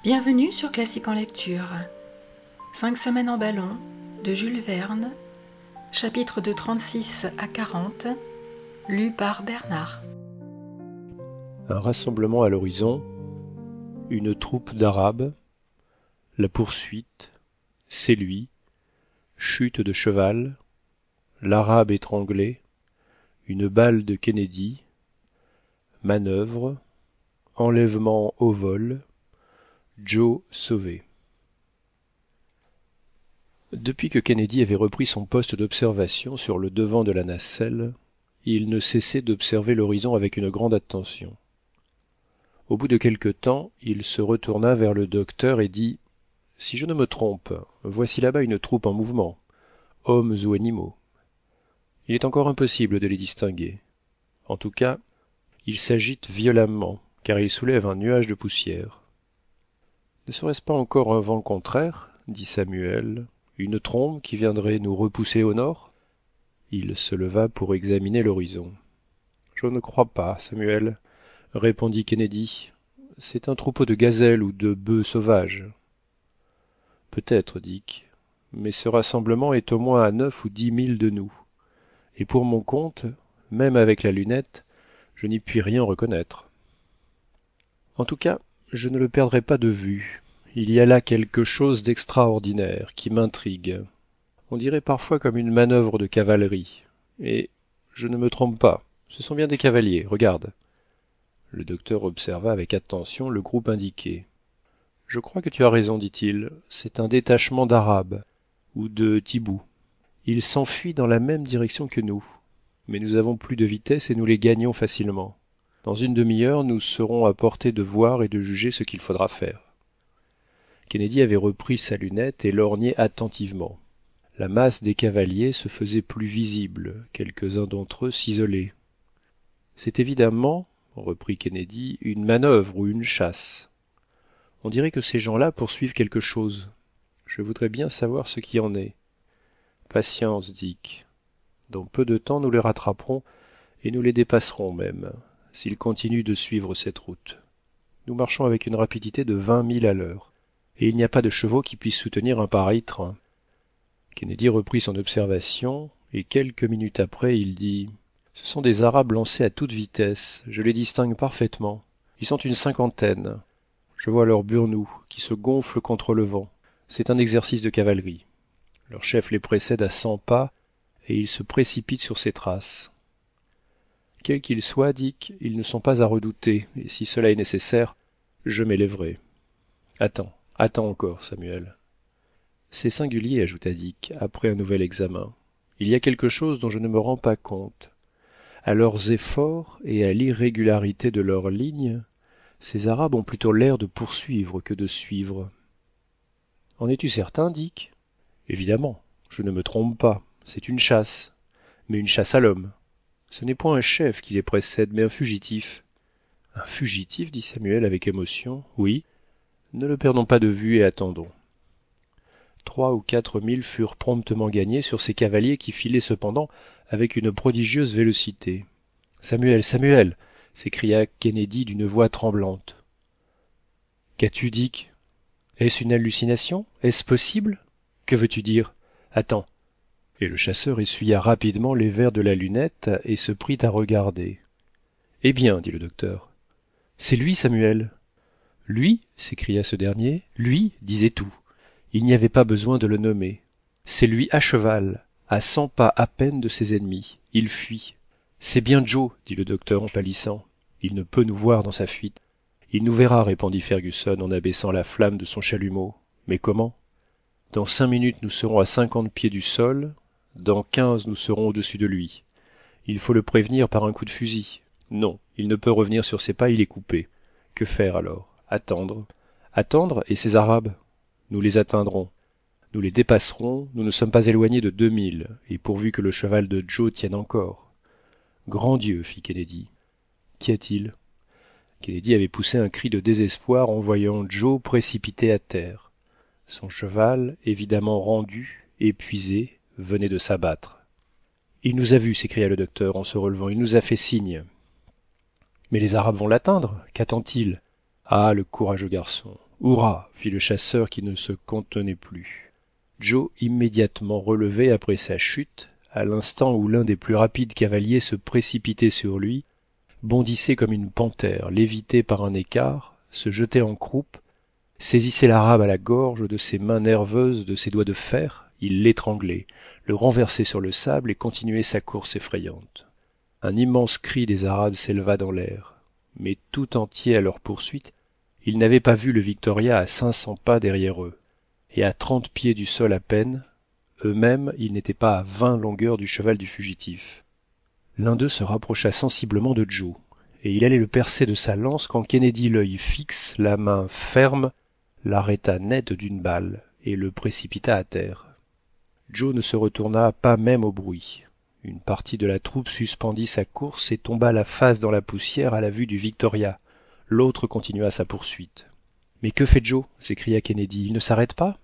Bienvenue sur Classique en lecture. 5 semaines en ballon de Jules Verne, chapitres de 36 à 40, lu par Bernard. Un rassemblement à l'horizon, une troupe d'Arabes, la poursuite, c'est lui, chute de cheval, l'Arabe étranglé, une balle de Kennedy, manœuvre, enlèvement au vol, Joe sauvé. Depuis que Kennedy avait repris son poste d'observation sur le devant de la nacelle, il ne cessait d'observer l'horizon avec une grande attention. Au bout de quelque temps, il se retourna vers le docteur et dit « Si je ne me trompe, voici là-bas une troupe en mouvement, hommes ou animaux. Il est encore impossible de les distinguer. En tout cas, ils s'agitent violemment, car ils soulèvent un nuage de poussière. » « Ne serait-ce pas encore un vent contraire, dit Samuel, une trombe qui viendrait nous repousser au nord ?» Il se leva pour examiner l'horizon. « Je ne crois pas, Samuel, » répondit Kennedy. « C'est un troupeau de gazelles ou de bœufs sauvages. » « Peut-être, Dick, mais ce rassemblement est au moins à 9 ou 10 milles de nous, et pour mon compte, même avec la lunette, je n'y puis rien reconnaître. En tout cas, je ne le perdrai pas de vue. Il y a là quelque chose d'extraordinaire qui m'intrigue. On dirait parfois comme une manœuvre de cavalerie. Et je ne me trompe pas, ce sont bien des cavaliers, regarde. » Le docteur observa avec attention le groupe indiqué. « Je crois que tu as raison, dit-il, c'est un détachement d'Arabes, ou de Tibous. Ils s'enfuient dans la même direction que nous, mais nous avons plus de vitesse et nous les gagnons facilement. Dans une demi-heure, nous serons à portée de voir et de juger ce qu'il faudra faire. » Kennedy avait repris sa lunette et lorgnait attentivement. La masse des cavaliers se faisait plus visible, quelques-uns d'entre eux s'isolaient. « C'est évidemment, reprit Kennedy, une manœuvre ou une chasse. On dirait que ces gens-là poursuivent quelque chose. Je voudrais bien savoir ce qui en est. Patience, Dick. Dans peu de temps, nous les rattraperons et nous les dépasserons même, s'ils continuent de suivre cette route. Nous marchons avec une rapidité de 20 milles à l'heure, et il n'y a pas de chevaux qui puissent soutenir un pareil train. » Kennedy reprit son observation, et quelques minutes après, il dit « Ce sont des Arabes lancés à toute vitesse, je les distingue parfaitement. Ils sont une cinquantaine. Je vois leurs burnous qui se gonflent contre le vent. C'est un exercice de cavalerie. Leur chef les précède à 100 pas, et ils se précipitent sur ses traces. Quels qu'ils soient, Dick, ils ne sont pas à redouter, et si cela est nécessaire, je m'élèverai. Attends encore, Samuel. C'est singulier, ajouta Dick, après un nouvel examen. Il y a quelque chose dont je ne me rends pas compte. À leurs efforts et à l'irrégularité de leurs lignes, ces Arabes ont plutôt l'air de poursuivre que de suivre. En es-tu certain, Dick ? Évidemment, je ne me trompe pas, c'est une chasse, mais une chasse à l'homme. Ce n'est point un chef qui les précède, mais un fugitif. Un fugitif, dit Samuel avec émotion. Oui, ne le perdons pas de vue et attendons. 3 ou 4 milles furent promptement gagnés sur ces cavaliers qui filaient cependant avec une prodigieuse vélocité. Samuel, Samuel, s'écria Kennedy d'une voix tremblante. Qu'as-tu, Dick ? Est-ce une hallucination ? Est-ce possible ? Que veux-tu dire ? Attends. Et le chasseur essuya rapidement les verres de la lunette et se prit à regarder. Eh bien, dit le docteur. C'est lui, Samuel. Lui, s'écria ce dernier, lui disait tout. Il n'y avait pas besoin de le nommer. C'est lui à cheval, à 100 pas à peine de ses ennemis. Il fuit. C'est bien Joe, dit le docteur en pâlissant. Il ne peut nous voir dans sa fuite. Il nous verra, répondit Fergusson en abaissant la flamme de son chalumeau. Mais comment ? Dans 5 minutes nous serons à 50 pieds du sol, dans 15 nous serons au-dessus de lui. Il faut le prévenir par un coup de fusil. Non, il ne peut revenir sur ses pas, il est coupé. Que faire alors ? Attendre. Attendre, et ces Arabes ? Nous les atteindrons. Nous les dépasserons, nous ne sommes pas éloignés de 2 milles, et pourvu que le cheval de Joe tienne encore. Grand Dieu, fit Kennedy. Qu'y a-t-il ? Kennedy avait poussé un cri de désespoir en voyant Joe précipité à terre. Son cheval, évidemment rendu, épuisé, venait de s'abattre. Il nous a vus, s'écria le docteur en se relevant, il nous a fait signe. Mais les Arabes vont l'atteindre, qu'attend-il ? Ah, le courageux garçon. Hurrah! Fit le chasseur qui ne se contenait plus. Joe, immédiatement relevé après sa chute, à l'instant où l'un des plus rapides cavaliers se précipitait sur lui, bondissait comme une panthère, lévitait par un écart, se jetait en croupe, saisissait l'arabe à la gorge de ses mains nerveuses, de ses doigts de fer, il l'étranglait, le renversait sur le sable et continuait sa course effrayante. Un immense cri des arabes s'éleva dans l'air, mais tout entier à leur poursuite, ils n'avaient pas vu le Victoria à 500 pas derrière eux, et à 30 pieds du sol à peine, eux-mêmes ils n'étaient pas à 20 longueurs du cheval du fugitif. L'un d'eux se rapprocha sensiblement de Joe, et il allait le percer de sa lance quand Kennedy, l'œil fixe, la main ferme, l'arrêta net d'une balle et le précipita à terre. Joe ne se retourna pas même au bruit. Une partie de la troupe suspendit sa course et tomba la face dans la poussière à la vue du Victoria. L'autre continua sa poursuite. « Mais que fait Joe » s'écria Kennedy. « Il ne s'arrête pas ?»«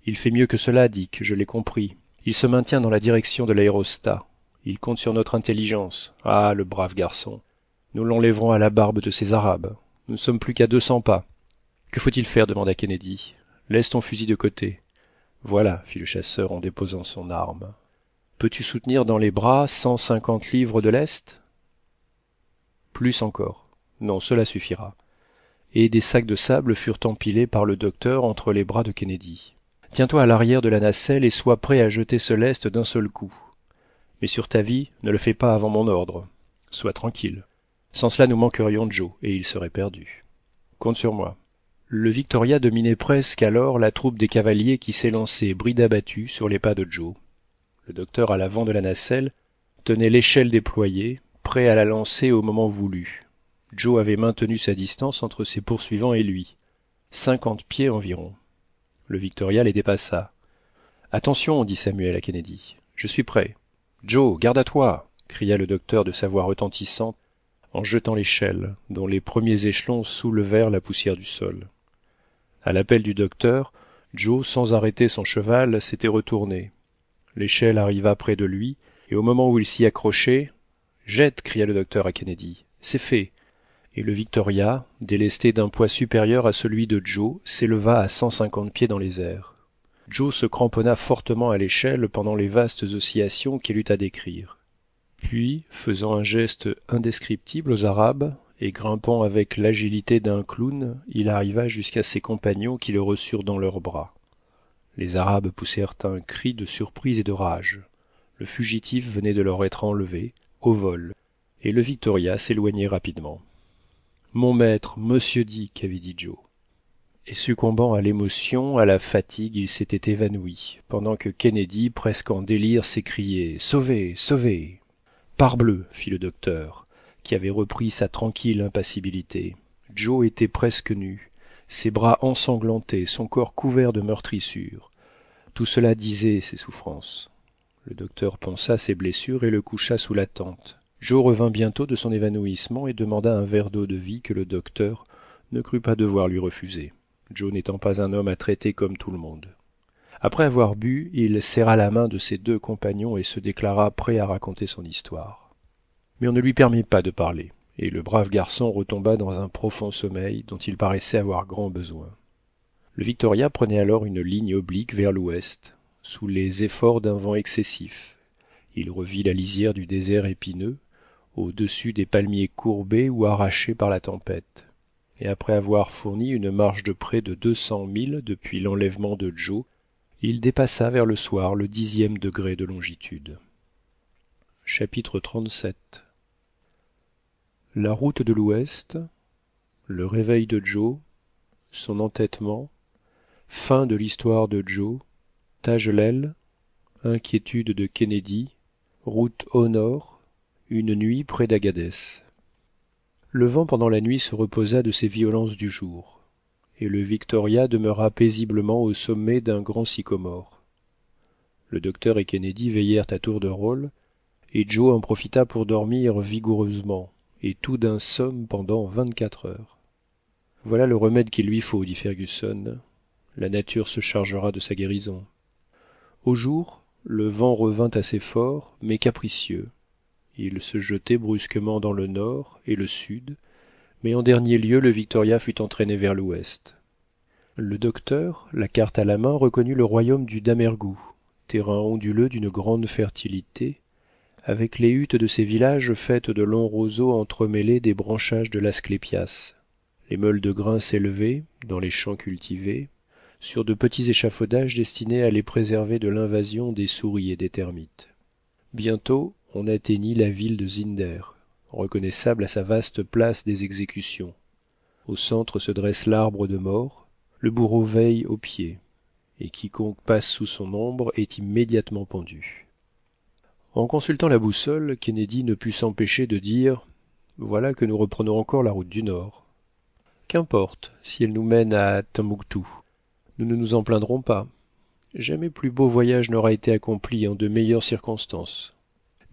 Il fait mieux que cela, Dick, je l'ai compris. Il se maintient dans la direction de l'aérostat. Il compte sur notre intelligence. Ah, le brave garçon. Nous l'enlèverons à la barbe de ces Arabes. Nous ne sommes plus qu'à 200 pas. »« Que faut-il faire » demanda Kennedy. « Laisse ton fusil de côté. »« Voilà, » fit le chasseur en déposant son arme. « Peux-tu soutenir dans les bras 150 livres de lest ?»« Plus encore. Non, cela suffira. » Et des sacs de sable furent empilés par le docteur entre les bras de Kennedy. « Tiens-toi à l'arrière de la nacelle et sois prêt à jeter ce lest d'un seul coup. Mais sur ta vie, ne le fais pas avant mon ordre. Sois tranquille. Sans cela, nous manquerions Joe, et il serait perdu. Compte sur moi. » Le Victoria dominait presque alors la troupe des cavaliers qui s'élançait bride abattue sur les pas de Joe. Le docteur à l'avant de la nacelle tenait l'échelle déployée, prêt à la lancer au moment voulu. Joe avait maintenu sa distance entre ses poursuivants et lui, 50 pieds environ. Le Victoria les dépassa. « Attention » dit Samuel à Kennedy. « Je suis prêt. »« Joe, garde à toi » cria le docteur de sa voix retentissante en jetant l'échelle, dont les premiers échelons soulevèrent la poussière du sol. À l'appel du docteur, Joe, sans arrêter son cheval, s'était retourné. L'échelle arriva près de lui, et au moment où il s'y accrochait, « Jette » cria le docteur à Kennedy. « C'est fait !» Et le Victoria, délesté d'un poids supérieur à celui de Joe, s'éleva à 150 pieds dans les airs. Joe se cramponna fortement à l'échelle pendant les vastes oscillations qu'elle eut à décrire. Puis, faisant un geste indescriptible aux Arabes, et grimpant avec l'agilité d'un clown, il arriva jusqu'à ses compagnons qui le reçurent dans leurs bras. Les Arabes poussèrent un cri de surprise et de rage. Le fugitif venait de leur être enlevé, au vol, et le Victoria s'éloignait rapidement. « Mon maître, monsieur Dick, » avait dit Joe. Et succombant à l'émotion, à la fatigue, il s'était évanoui, pendant que Kennedy, presque en délire, s'écriait « Sauvez, sauvez !»« Parbleu !» fit le docteur, qui avait repris sa tranquille impassibilité. Joe était presque nu, ses bras ensanglantés, son corps couvert de meurtrissures. Tout cela disait ses souffrances. Le docteur pansa ses blessures et le coucha sous la tente. Joe revint bientôt de son évanouissement et demanda un verre d'eau-de-vie que le docteur ne crut pas devoir lui refuser, Joe n'étant pas un homme à traiter comme tout le monde. Après avoir bu, il serra la main de ses deux compagnons et se déclara prêt à raconter son histoire. Mais on ne lui permit pas de parler, et le brave garçon retomba dans un profond sommeil dont il paraissait avoir grand besoin. Le Victoria prenait alors une ligne oblique vers l'ouest, sous les efforts d'un vent excessif. Il revit la lisière du désert épineux, au-dessus des palmiers courbés ou arrachés par la tempête, et après avoir fourni une marche de près de 200 milles depuis l'enlèvement de Joe, il dépassa vers le soir le 10e degré de longitude. Chapitre 37. La route de l'Ouest, le réveil de Joe, son entêtement, fin de l'histoire de Joe, Tagelel, inquiétude de Kennedy, route au nord, une nuit près d'Agadès. Le vent pendant la nuit se reposa de ses violences du jour, et le Victoria demeura paisiblement au sommet d'un grand sycomore. Le docteur et Kennedy veillèrent à tour de rôle, et Joe en profita pour dormir vigoureusement, et tout d'un somme pendant 24 heures. « Voilà le remède qu'il lui faut, » dit Fergusson. « La nature se chargera de sa guérison. » Au jour, le vent revint assez fort, mais capricieux. Il se jetait brusquement dans le nord et le sud, mais en dernier lieu le Victoria fut entraîné vers l'ouest. Le docteur, la carte à la main, reconnut le royaume du Damerghou, terrain onduleux d'une grande fertilité, avec les huttes de ses villages faites de longs roseaux entremêlés des branchages de l'asclépias. Les meules de grains s'élevaient, dans les champs cultivés, sur de petits échafaudages destinés à les préserver de l'invasion des souris et des termites. Bientôt on atteignit la ville de Zinder, reconnaissable à sa vaste place des exécutions. Au centre se dresse l'arbre de mort, le bourreau veille au pied, et quiconque passe sous son ombre est immédiatement pendu. En consultant la boussole, Kennedy ne put s'empêcher de dire « Voilà que nous reprenons encore la route du nord. Qu'importe si elle nous mène à Tombouctou, nous ne nous en plaindrons pas. Jamais plus beau voyage n'aura été accompli en de meilleures circonstances. »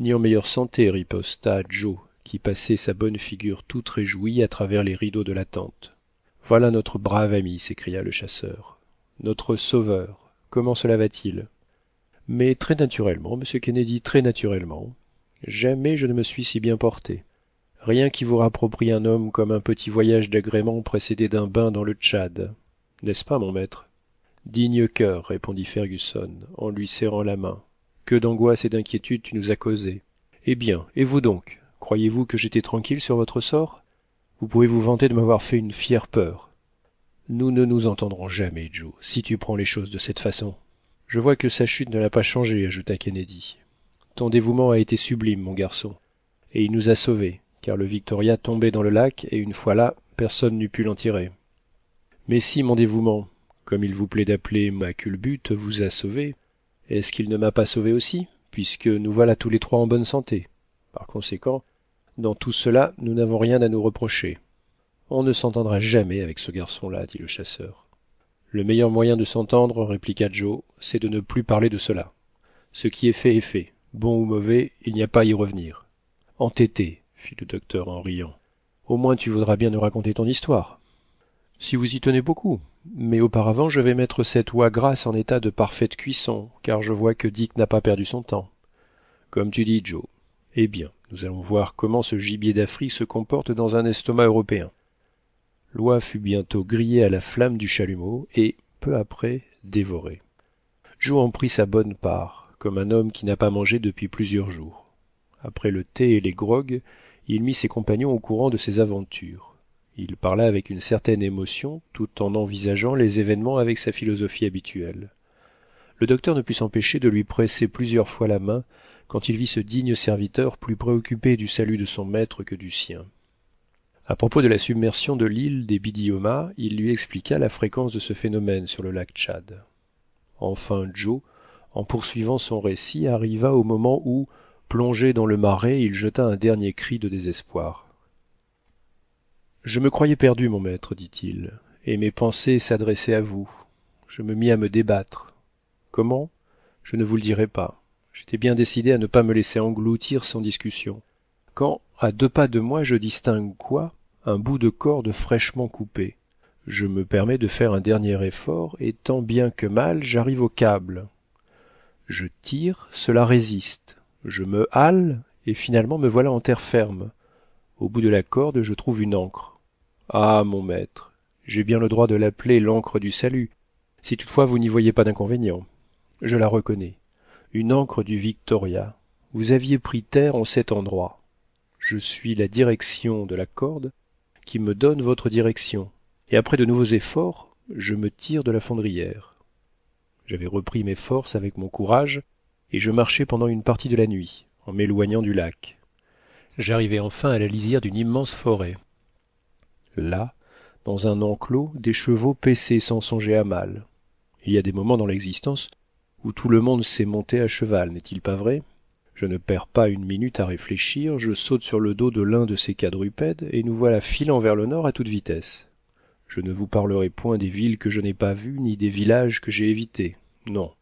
Ni en meilleure santé, riposta Joe, qui passait sa bonne figure toute réjouie à travers les rideaux de la tente. Voilà notre brave ami, s'écria le chasseur. Notre sauveur. Comment cela va-t-il? Mais très naturellement, monsieur Kennedy, très naturellement. Jamais je ne me suis si bien porté. Rien qui vous rapproprie un homme comme un petit voyage d'agrément précédé d'un bain dans le Tchad. N'est-ce pas, mon maître? Digne cœur, répondit Fergusson, en lui serrant la main. Que d'angoisse et d'inquiétude tu nous as causé. Eh bien, et vous donc? Croyez-vous que j'étais tranquille sur votre sort? Vous pouvez vous vanter de m'avoir fait une fière peur. Nous ne nous entendrons jamais, Joe, si tu prends les choses de cette façon. Je vois que sa chute ne l'a pas changé, ajouta Kennedy. Ton dévouement a été sublime, mon garçon, et il nous a sauvés, car le Victoria tombait dans le lac, et une fois là, personne n'eût pu l'en tirer. Mais si mon dévouement, comme il vous plaît d'appeler ma culbute, vous a sauvé, est-ce qu'il ne m'a pas sauvé aussi, puisque nous voilà tous les trois en bonne santé? Par conséquent, dans tout cela, nous n'avons rien à nous reprocher. On ne s'entendra jamais avec ce garçon-là, dit le chasseur. Le meilleur moyen de s'entendre, répliqua Joe, c'est de ne plus parler de cela. Ce qui est fait, bon ou mauvais, il n'y a pas à y revenir. Entêté, fit le docteur en riant. Au moins tu voudras bien nous raconter ton histoire. Si vous y tenez beaucoup, mais auparavant je vais mettre cette oie grasse en état de parfaite cuisson, car je vois que Dick n'a pas perdu son temps. Comme tu dis, Joe. Eh bien, nous allons voir comment ce gibier d'Afrique se comporte dans un estomac européen. L'oie fut bientôt grillée à la flamme du chalumeau et, peu après, dévorée. Joe en prit sa bonne part, comme un homme qui n'a pas mangé depuis plusieurs jours. Après le thé et les grogs, il mit ses compagnons au courant de ses aventures. Il parla avec une certaine émotion, tout en envisageant les événements avec sa philosophie habituelle. Le docteur ne put s'empêcher de lui presser plusieurs fois la main quand il vit ce digne serviteur plus préoccupé du salut de son maître que du sien. À propos de la submersion de l'île des Biddiomahs, il lui expliqua la fréquence de ce phénomène sur le lac Tchad. Enfin Joe, en poursuivant son récit, arriva au moment où, plongé dans le marais, il jeta un dernier cri de désespoir. « Je me croyais perdu, mon maître, dit-il, et mes pensées s'adressaient à vous. Je me mis à me débattre. Comment? Je ne vous le dirai pas. J'étais bien décidé à ne pas me laisser engloutir sans discussion. Quand, à 2 pas de moi, je distingue quoi? Un bout de corde fraîchement coupé. Je me permets de faire un dernier effort, et tant bien que mal, j'arrive au câble. Je tire, cela résiste. Je me hale, et finalement me voilà en terre ferme. Au bout de la corde, je trouve une ancre. Ah, mon maître, j'ai bien le droit de l'appeler l'ancre du salut, si toutefois vous n'y voyez pas d'inconvénient. Je la reconnais. Une ancre du Victoria. Vous aviez pris terre en cet endroit. Je suis la direction de la corde qui me donne votre direction, et après de nouveaux efforts, je me tire de la fondrière. J'avais repris mes forces avec mon courage, et je marchai pendant une partie de la nuit, en m'éloignant du lac. J'arrivai enfin à la lisière d'une immense forêt. Là, dans un enclos, des chevaux paissaient sans songer à mal. Il y a des moments dans l'existence où tout le monde sait monter à cheval, n'est-il pas vrai? Je ne perds pas une minute à réfléchir, je saute sur le dos de l'un de ces quadrupèdes, et nous voilà filant vers le nord à toute vitesse. Je ne vous parlerai point des villes que je n'ai pas vues, ni des villages que j'ai évités. Non.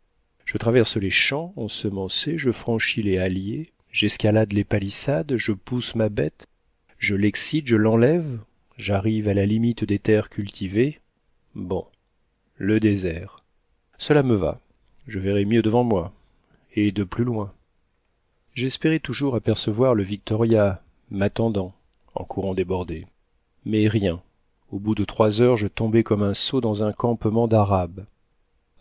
Je traverse les champs ensemencés, je franchis les halliers, j'escalade les palissades, je pousse ma bête, je l'excite, je l'enlève, j'arrive à la limite des terres cultivées. Bon. Le désert. Cela me va. Je verrai mieux devant moi. Et de plus loin. J'espérais toujours apercevoir le Victoria m'attendant, en courant débordé. Mais rien. Au bout de 3 heures, je tombai comme un sot dans un campement d'Arabes.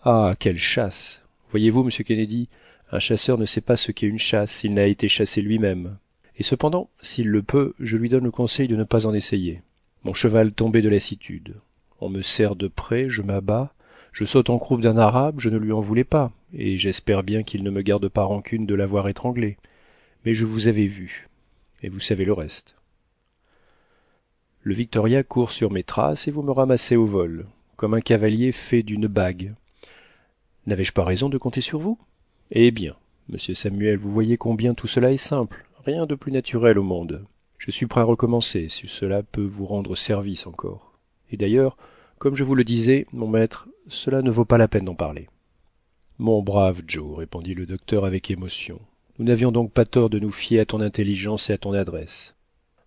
Ah, quelle chasse! Voyez-vous, monsieur Kennedy, un chasseur ne sait pas ce qu'est une chasse s'il n'a été chassé lui-même. Et cependant, s'il le peut, je lui donne le conseil de ne pas en essayer. Mon cheval tombait de lassitude. On me serre de près, je m'abats, je saute en croupe d'un arabe, je ne lui en voulais pas, et j'espère bien qu'il ne me garde pas rancune de l'avoir étranglé. Mais je vous avais vu, et vous savez le reste. Le Victoria court sur mes traces et vous me ramassez au vol, comme un cavalier fait d'une bague. N'avais-je pas raison de compter sur vous? Eh bien, monsieur Samuel, vous voyez combien tout cela est simple, rien de plus naturel au monde. Je suis prêt à recommencer, si cela peut vous rendre service encore. Et d'ailleurs, comme je vous le disais, mon maître, cela ne vaut pas la peine d'en parler. Mon brave Joe, répondit le docteur avec émotion, nous n'avions donc pas tort de nous fier à ton intelligence et à ton adresse.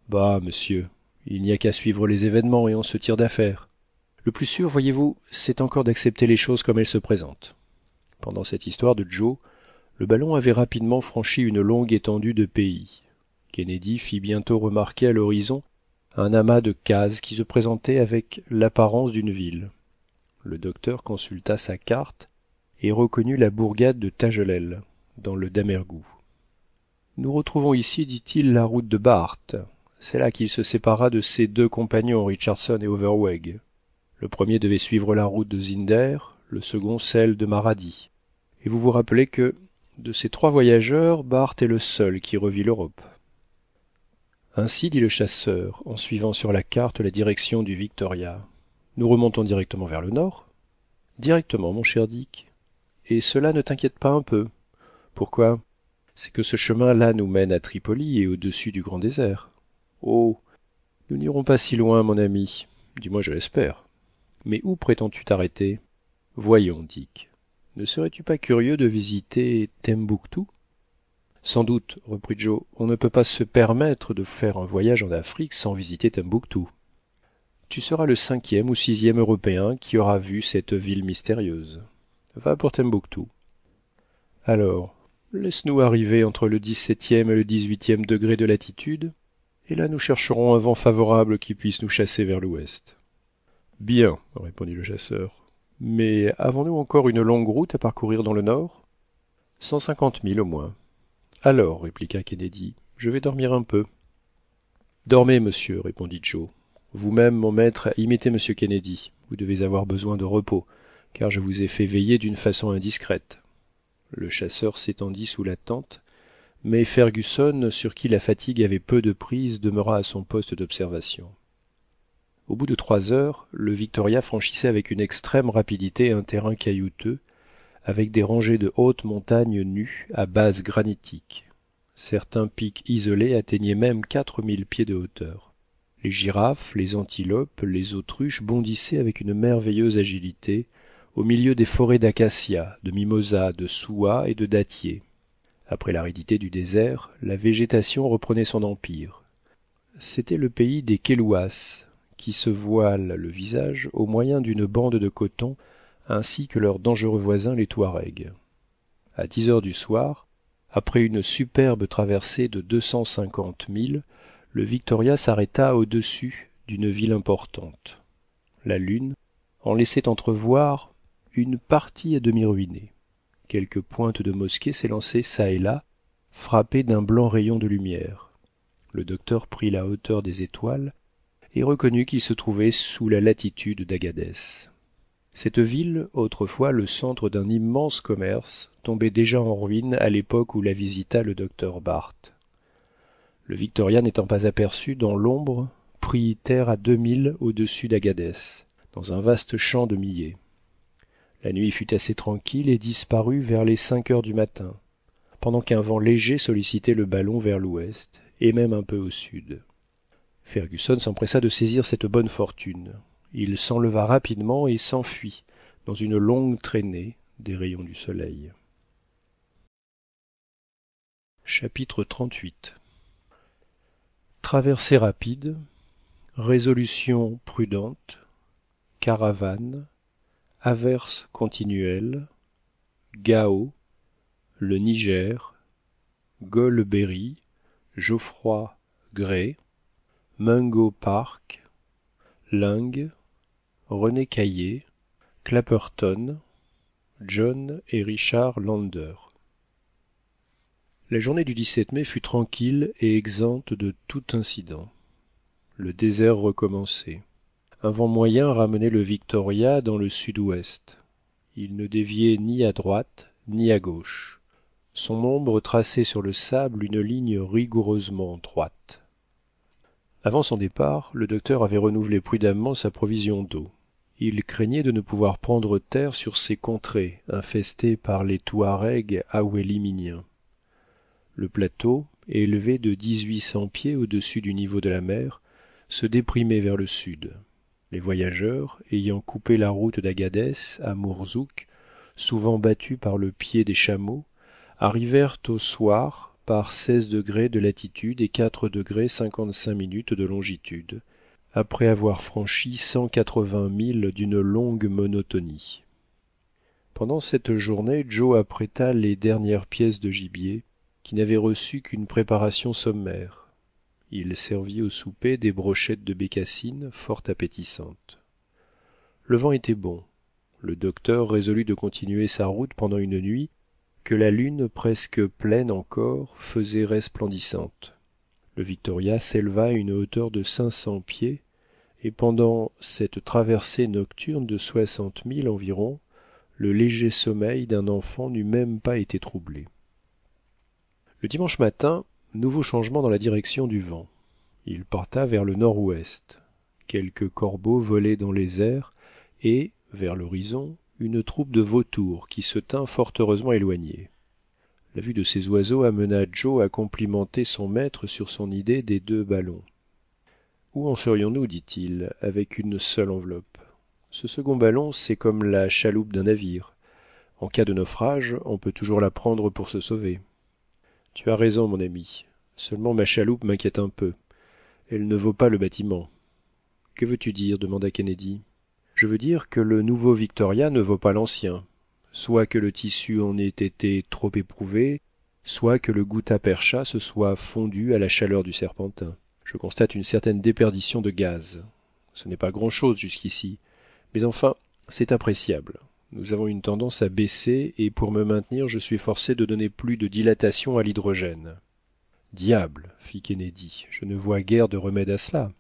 Bah, monsieur, il n'y a qu'à suivre les événements et on se tire d'affaire. Le plus sûr, voyez-vous, c'est encore d'accepter les choses comme elles se présentent. Pendant cette histoire de Joe, le ballon avait rapidement franchi une longue étendue de pays. Kennedy fit bientôt remarquer à l'horizon un amas de cases qui se présentait avec l'apparence d'une ville. Le docteur consulta sa carte et reconnut la bourgade de Tagelel, dans le Damerghou. Nous retrouvons ici, dit-il, la route de Barth. C'est là qu'il se sépara de ses deux compagnons, Richardson et Overweg. Le premier devait suivre la route de Zinder, le second celle de Maradi. Et vous vous rappelez que, de ces 3 voyageurs, Barth est le seul qui revit l'Europe. Ainsi, dit le chasseur, en suivant sur la carte la direction du Victoria. Nous remontons directement vers le nord? Directement, mon cher Dick. Et cela ne t'inquiète pas un peu. Pourquoi? C'est que ce chemin-là nous mène à Tripoli et au-dessus du grand désert. Oh, nous n'irons pas si loin, mon ami. Du moins, je l'espère. Mais où prétends-tu t'arrêter? Voyons, Dick. Ne serais-tu pas curieux de visiter Tembouctou? Sans doute, reprit Joe, on ne peut pas se permettre de faire un voyage en Afrique sans visiter Tembouctou. Tu seras le 5e ou 6e Européen qui aura vu cette ville mystérieuse. Va pour Tembouctou. Alors, laisse-nous arriver entre le 17e et le 18e degré de latitude, et là nous chercherons un vent favorable qui puisse nous chasser vers l'ouest. Bien, répondit le chasseur. Mais avons-nous encore une longue route à parcourir dans le nord? 150 milles au moins. Alors, répliqua Kennedy, je vais dormir un peu. Dormez, monsieur, répondit Joe. Vous-même, mon maître, imitez monsieur Kennedy. Vous devez avoir besoin de repos, car je vous ai fait veiller d'une façon indiscrète. Le chasseur s'étendit sous la tente, mais Fergusson, sur qui la fatigue avait peu de prise, demeura à son poste d'observation. Au bout de 3 heures, le Victoria franchissait avec une extrême rapidité un terrain caillouteux, avec des rangées de hautes montagnes nues à base granitique. Certains pics isolés atteignaient même 4000 pieds de hauteur. Les girafes, les antilopes, les autruches bondissaient avec une merveilleuse agilité au milieu des forêts d'acacias, de mimosas, de souahs et de dattiers. Après l'aridité du désert, la végétation reprenait son empire. C'était le pays des Kélouas, qui se voilent le visage au moyen d'une bande de coton, ainsi que leurs dangereux voisins les Touaregs. À 10 heures du soir, après une superbe traversée de 250 milles, le Victoria s'arrêta au-dessus d'une ville importante. La lune en laissait entrevoir une partie à demi ruinée. Quelques pointes de mosquées s'élançaient çà et là, frappées d'un blanc rayon de lumière. Le docteur prit la hauteur des étoiles et reconnut qu'il se trouvait sous la latitude d'Agadès. Cette ville, autrefois le centre d'un immense commerce, tombait déjà en ruine à l'époque où la visita le docteur Barth. Le Victoria n'étant pas aperçu dans l'ombre, prit terre à 2000 au-dessus d'Agadès, dans un vaste champ de millet. La nuit fut assez tranquille et disparut vers les 5 heures du matin, pendant qu'un vent léger sollicitait le ballon vers l'ouest, et même un peu au sud. Fergusson s'empressa de saisir cette bonne fortune. Il s'enleva rapidement et s'enfuit dans une longue traînée des rayons du soleil. Chapitre 38. Traversée rapide, résolution prudente, caravane, averse continuelle, Gao, le Niger, Golbery, Geoffroy Gray, Mungo Park, Ling, René Caillé, Clapperton, John et Richard Lander. La journée du 17 mai fut tranquille et exempte de tout incident. Le désert recommençait. Un vent moyen ramenait le Victoria dans le sud-ouest. Il ne déviait ni à droite ni à gauche. Son ombre traçait sur le sable une ligne rigoureusement droite. Avant son départ, le docteur avait renouvelé prudemment sa provision d'eau. Il craignait de ne pouvoir prendre terre sur ces contrées infestées par les Touaregs aouéliminiens. Le plateau, élevé de 1800 pieds au-dessus du niveau de la mer, se déprimait vers le sud. Les voyageurs, ayant coupé la route d'Agadès à Mourzouk, souvent battus par le pied des chameaux, arrivèrent au soir par 16 degrés de latitude et 4 degrés 55 minutes de longitude, après avoir franchi 180 milles d'une longue monotonie. Pendant cette journée, Joe apprêta les dernières pièces de gibier, qui n'avaient reçu qu'une préparation sommaire. Il servit au souper des brochettes de bécassines fort appétissantes. Le vent était bon. Le docteur résolut de continuer sa route pendant une nuit que la lune, presque pleine encore, faisait resplendissante. Le Victoria s'éleva à une hauteur de 500 pieds, et pendant cette traversée nocturne de 60 milles environ, le léger sommeil d'un enfant n'eût même pas été troublé. Le dimanche matin, nouveau changement dans la direction du vent. Il porta vers le nord-ouest. Quelques corbeaux volaient dans les airs et, vers l'horizon, une troupe de vautours qui se tint fort heureusement éloignée. La vue de ces oiseaux amena Joe à complimenter son maître sur son idée des 2 ballons. « Où en serions-nous, dit-il, avec une seule enveloppe? Ce second ballon, c'est comme la chaloupe d'un navire. En cas de naufrage, on peut toujours la prendre pour se sauver. » Tu as raison, mon ami. Seulement ma chaloupe m'inquiète un peu. Elle ne vaut pas le bâtiment. Que veux-tu dire? Demanda Kennedy. Je veux dire que le nouveau Victoria ne vaut pas l'ancien. Soit que le tissu en ait été trop éprouvé, soit que le gutta-percha se soit fondu à la chaleur du serpentin. Je constate une certaine déperdition de gaz. Ce n'est pas grand-chose jusqu'ici, mais enfin, c'est appréciable. Nous avons une tendance à baisser et pour me maintenir, je suis forcé de donner plus de dilatation à l'hydrogène. Diable, fit Kennedy, je ne vois guère de remède à cela.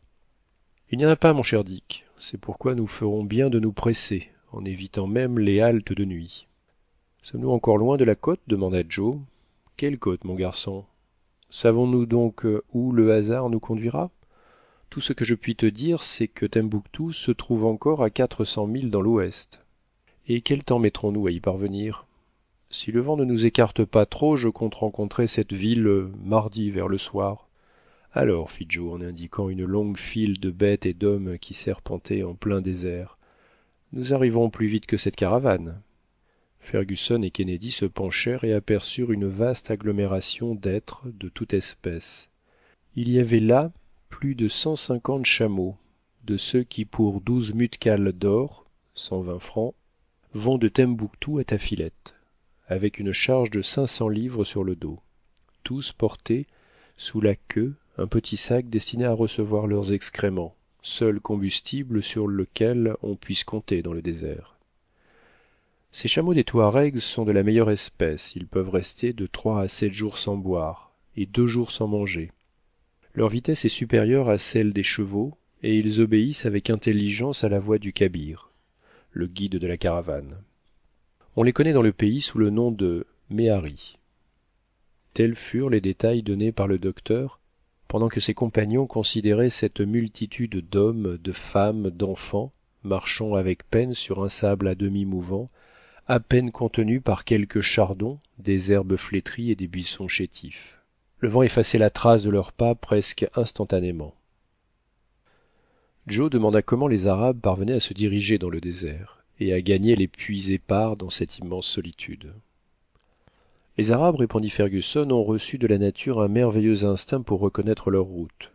Il n'y en a pas, mon cher Dick. C'est pourquoi nous ferons bien de nous presser, en évitant même les haltes de nuit. Sommes-nous encore loin de la côte? Demanda Joe. Quelle côte, mon garçon? Savons-nous donc où le hasard nous conduira? Tout ce que je puis te dire, c'est que Tembouctou se trouve encore à 400 milles dans l'ouest. Et quel temps mettrons-nous à y parvenir? Si le vent ne nous écarte pas trop, je compte rencontrer cette ville mardi vers le soir. Alors, fit Joe en indiquant une longue file de bêtes et d'hommes qui serpentaient en plein désert, nous arriverons plus vite que cette caravane. Fergusson et Kennedy se penchèrent et aperçurent une vaste agglomération d'êtres de toute espèce. Il y avait là plus de 150 chameaux, de ceux qui pour 12 mutkals d'or, 120 francs, vont de Tembouctou à Tafilette, avec une charge de 500 livres sur le dos. Tous portaient, sous la queue, un petit sac destiné à recevoir leurs excréments, seul combustible sur lequel on puisse compter dans le désert. Ces chameaux des Touaregs sont de la meilleure espèce, ils peuvent rester de 3 à 7 jours sans boire, et 2 jours sans manger. Leur vitesse est supérieure à celle des chevaux, et ils obéissent avec intelligence à la voix du Kabir, le guide de la caravane. On les connaît dans le pays sous le nom de Méhari. Tels furent les détails donnés par le docteur, pendant que ses compagnons considéraient cette multitude d'hommes, de femmes, d'enfants, marchant avec peine sur un sable à demi mouvant, à peine contenu par quelques chardons, des herbes flétries et des buissons chétifs. Le vent effaçait la trace de leurs pas presque instantanément. Joe demanda comment les Arabes parvenaient à se diriger dans le désert et à gagner les puits épars dans cette immense solitude. Les Arabes, répondit Fergusson, ont reçu de la nature un merveilleux instinct pour reconnaître leur route.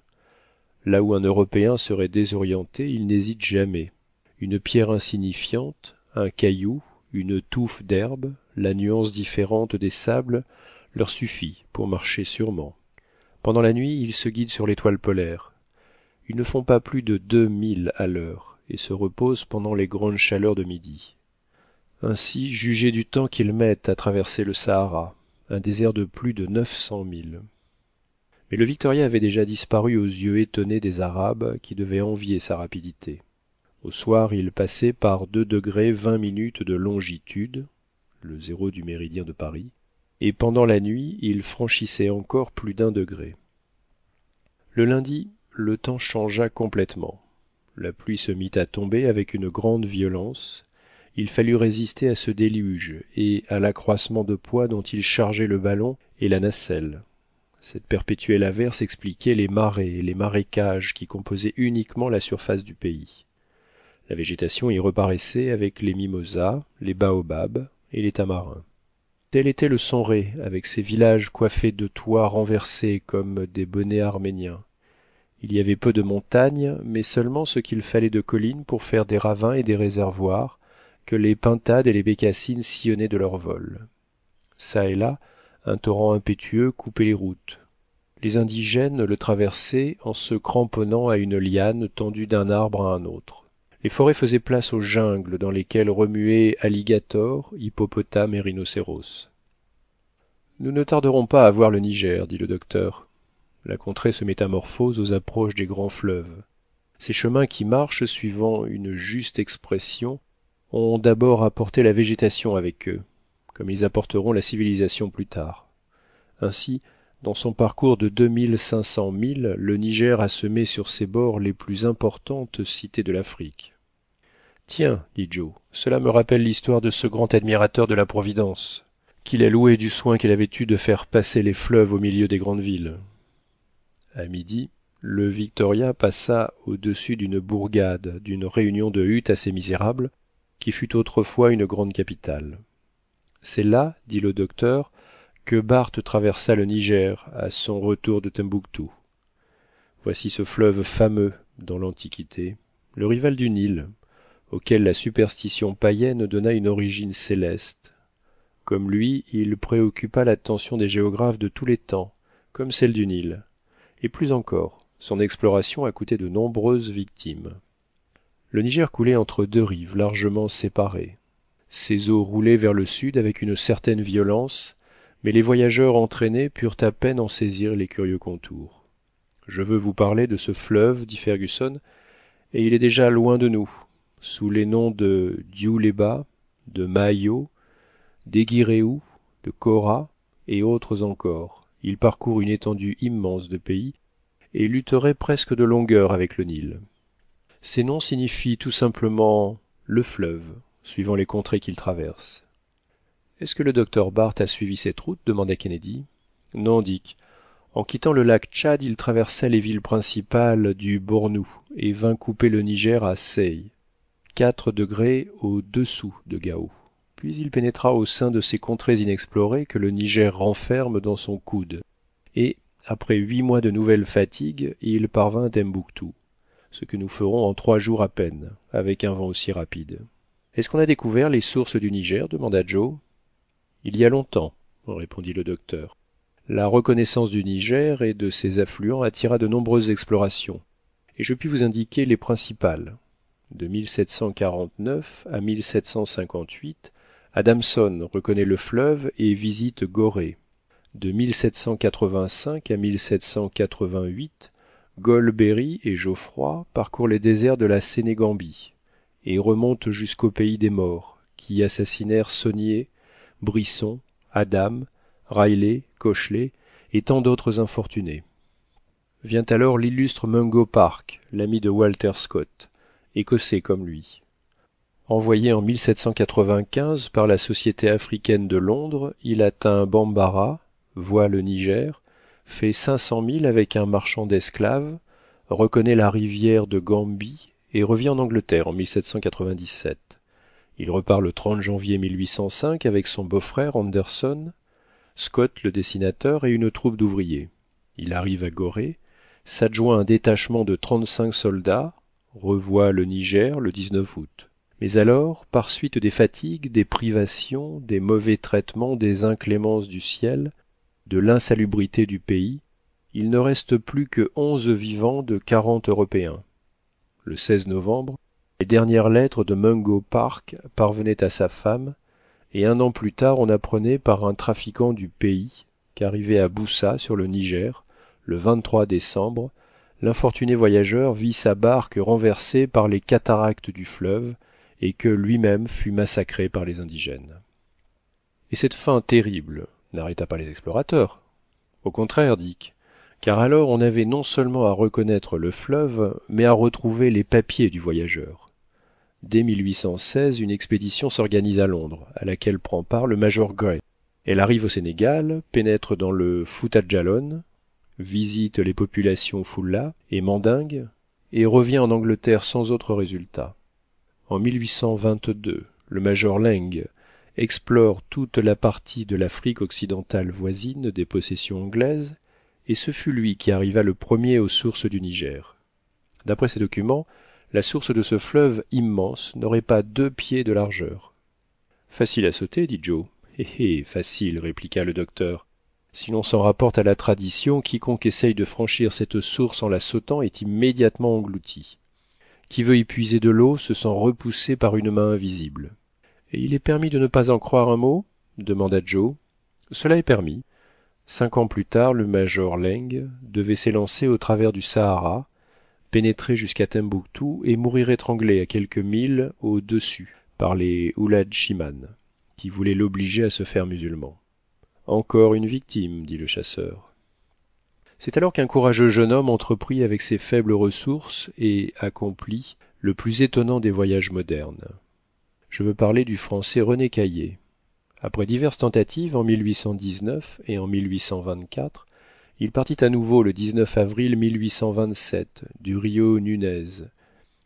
Là où un Européen serait désorienté, ils n'hésitent jamais. Une pierre insignifiante, un caillou, une touffe d'herbe, la nuance différente des sables, leur suffit pour marcher sûrement. Pendant la nuit, ils se guident sur l'étoile polaire. Ils ne font pas plus de 2 milles à l'heure et se reposent pendant les grandes chaleurs de midi. Ainsi, jugez du temps qu'ils mettent à traverser le Sahara, un désert de plus de 900 milles. Mais le Victoria avait déjà disparu aux yeux étonnés des Arabes qui devaient envier sa rapidité. Au soir, il passait par 2° 20' de longitude, le zéro du méridien de Paris, et pendant la nuit, il franchissait encore plus d'1°. Le lundi, le temps changea complètement. La pluie se mit à tomber avec une grande violence. Il fallut résister à ce déluge et à l'accroissement de poids dont il chargeait le ballon et la nacelle. Cette perpétuelle averse expliquait les marais et les marécages qui composaient uniquement la surface du pays. La végétation y reparaissait avec les mimosas, les baobabs et les tamarins. Tel était le Sonré, avec ses villages coiffés de toits renversés comme des bonnets arméniens. Il y avait peu de montagnes, mais seulement ce qu'il fallait de collines pour faire des ravins et des réservoirs, que les pintades et les bécassines sillonnaient de leur vol. Çà et là, un torrent impétueux coupait les routes. Les indigènes le traversaient en se cramponnant à une liane tendue d'un arbre à un autre. Les forêts faisaient place aux jungles dans lesquelles remuaient alligators, hippopotames et rhinocéros. « Nous ne tarderons pas à voir le Niger, dit le docteur. La contrée se métamorphose aux approches des grands fleuves. Ces chemins qui marchent, suivant une juste expression, ont d'abord apporté la végétation avec eux, comme ils apporteront la civilisation plus tard. Ainsi, dans son parcours de 2500 milles, le Niger a semé sur ses bords les plus importantes cités de l'Afrique. Tiens, dit Joe, cela me rappelle l'histoire de ce grand admirateur de la Providence, qu'il a loué du soin qu'elle avait eu de faire passer les fleuves au milieu des grandes villes. À midi, le Victoria passa au-dessus d'une bourgade, d'une réunion de huttes assez misérables, qui fut autrefois une grande capitale. C'est là, dit le docteur, que Barth traversa le Niger à son retour de Tombouctou. Voici ce fleuve fameux dans l'Antiquité, le rival du Nil, auquel la superstition païenne donna une origine céleste. Comme lui, il préoccupa l'attention des géographes de tous les temps, comme celle du Nil. Et plus encore, son exploration a coûté de nombreuses victimes. Le Niger coulait entre deux rives largement séparées. Ses eaux roulaient vers le sud avec une certaine violence, mais les voyageurs entraînés purent à peine en saisir les curieux contours. « Je veux vous parler de ce fleuve, dit Fergusson, et il est déjà loin de nous, sous les noms de Diouléba, de Mayo, d'Aiguiréou, de Kora et autres encore. Il parcourt une étendue immense de pays et lutterait presque de longueur avec le Nil. Ces noms signifient tout simplement le fleuve, suivant les contrées qu'il traverse. Est-ce que le docteur Barth a suivi cette route demanda Kennedy. Non, Dick. En quittant le lac Tchad, il traversa les villes principales du Bornou et vint couper le Niger à Say, 4° au-dessous de Gao. Puis il pénétra au sein de ces contrées inexplorées que le Niger renferme dans son coude, et, après 8 mois de nouvelles fatigues, il parvint à Tombouctou, ce que nous ferons en 3 jours à peine, avec un vent aussi rapide. Est-ce qu'on a découvert les sources du Niger demanda Joe. Il y a longtemps, répondit le docteur. La reconnaissance du Niger et de ses affluents attira de nombreuses explorations, et je puis vous indiquer les principales. De 1749 à 1758, Adamson reconnaît le fleuve et visite Gorée. De 1785 à 1788, Golbery et Geoffroy parcourent les déserts de la Sénégambie et remontent jusqu'au pays des morts, qui assassinèrent Saunier, Brisson, Adam, Riley, Cochelet et tant d'autres infortunés. Vient alors l'illustre Mungo Park, l'ami de Walter Scott, écossais comme lui. Envoyé en 1795 par la Société africaine de Londres, il atteint Bambara, voit le Niger, fait 500 milles avec un marchand d'esclaves, reconnaît la rivière de Gambie et revient en Angleterre en 1797. Il repart le 30 janvier 1805 avec son beau-frère Anderson, Scott le dessinateur et une troupe d'ouvriers. Il arrive à Gorée, s'adjoint un détachement de 35 soldats, revoit le Niger le 19 août. Mais alors, par suite des fatigues, des privations, des mauvais traitements, des inclémences du ciel, de l'insalubrité du pays, il ne reste plus que 11 vivants de 40 Européens. Le 16 novembre, les dernières lettres de Mungo Park parvenaient à sa femme, et un an plus tard on apprenait par un trafiquant du pays qu'arrivé à Boussa sur le Niger, le 23 décembre, l'infortuné voyageur vit sa barque renversée par les cataractes du fleuve et que lui-même fut massacré par les indigènes. Et cette fin terrible n'arrêta pas les explorateurs. Au contraire, Dick, car alors on avait non seulement à reconnaître le fleuve, mais à retrouver les papiers du voyageur. Dès 1816, une expédition s'organise à Londres, à laquelle prend part le major Gray. Elle arrive au Sénégal, pénètre dans le Fouta Djallon, visite les populations Foula et Mandingue, et revient en Angleterre sans autre résultat. En 1822, le major Laing explore toute la partie de l'Afrique occidentale voisine des possessions anglaises, et ce fut lui qui arriva le premier aux sources du Niger. D'après ces documents, la source de ce fleuve immense n'aurait pas 2 pieds de largeur. Facile à sauter, dit Joe. Facile, répliqua le docteur. Si l'on s'en rapporte à la tradition, quiconque essaye de franchir cette source en la sautant est immédiatement englouti. Qui veut y puiser de l'eau se sent repoussé par une main invisible. Et il est permis de ne pas en croire un mot ? Demanda Joe. Cela est permis. 5 ans plus tard, le major Laing devait s'élancer au travers du Sahara, pénétrer jusqu'à Tombouctou et mourir étranglé à quelques milles au-dessus par les Oulad Shiman, qui voulaient l'obliger à se faire musulman. Encore une victime, dit le chasseur. C'est alors qu'un courageux jeune homme entreprit avec ses faibles ressources et accomplit le plus étonnant des voyages modernes. Je veux parler du Français René Caillié. Après diverses tentatives en 1819 et en 1824, il partit à nouveau le 19 avril 1827 du Rio Nunez.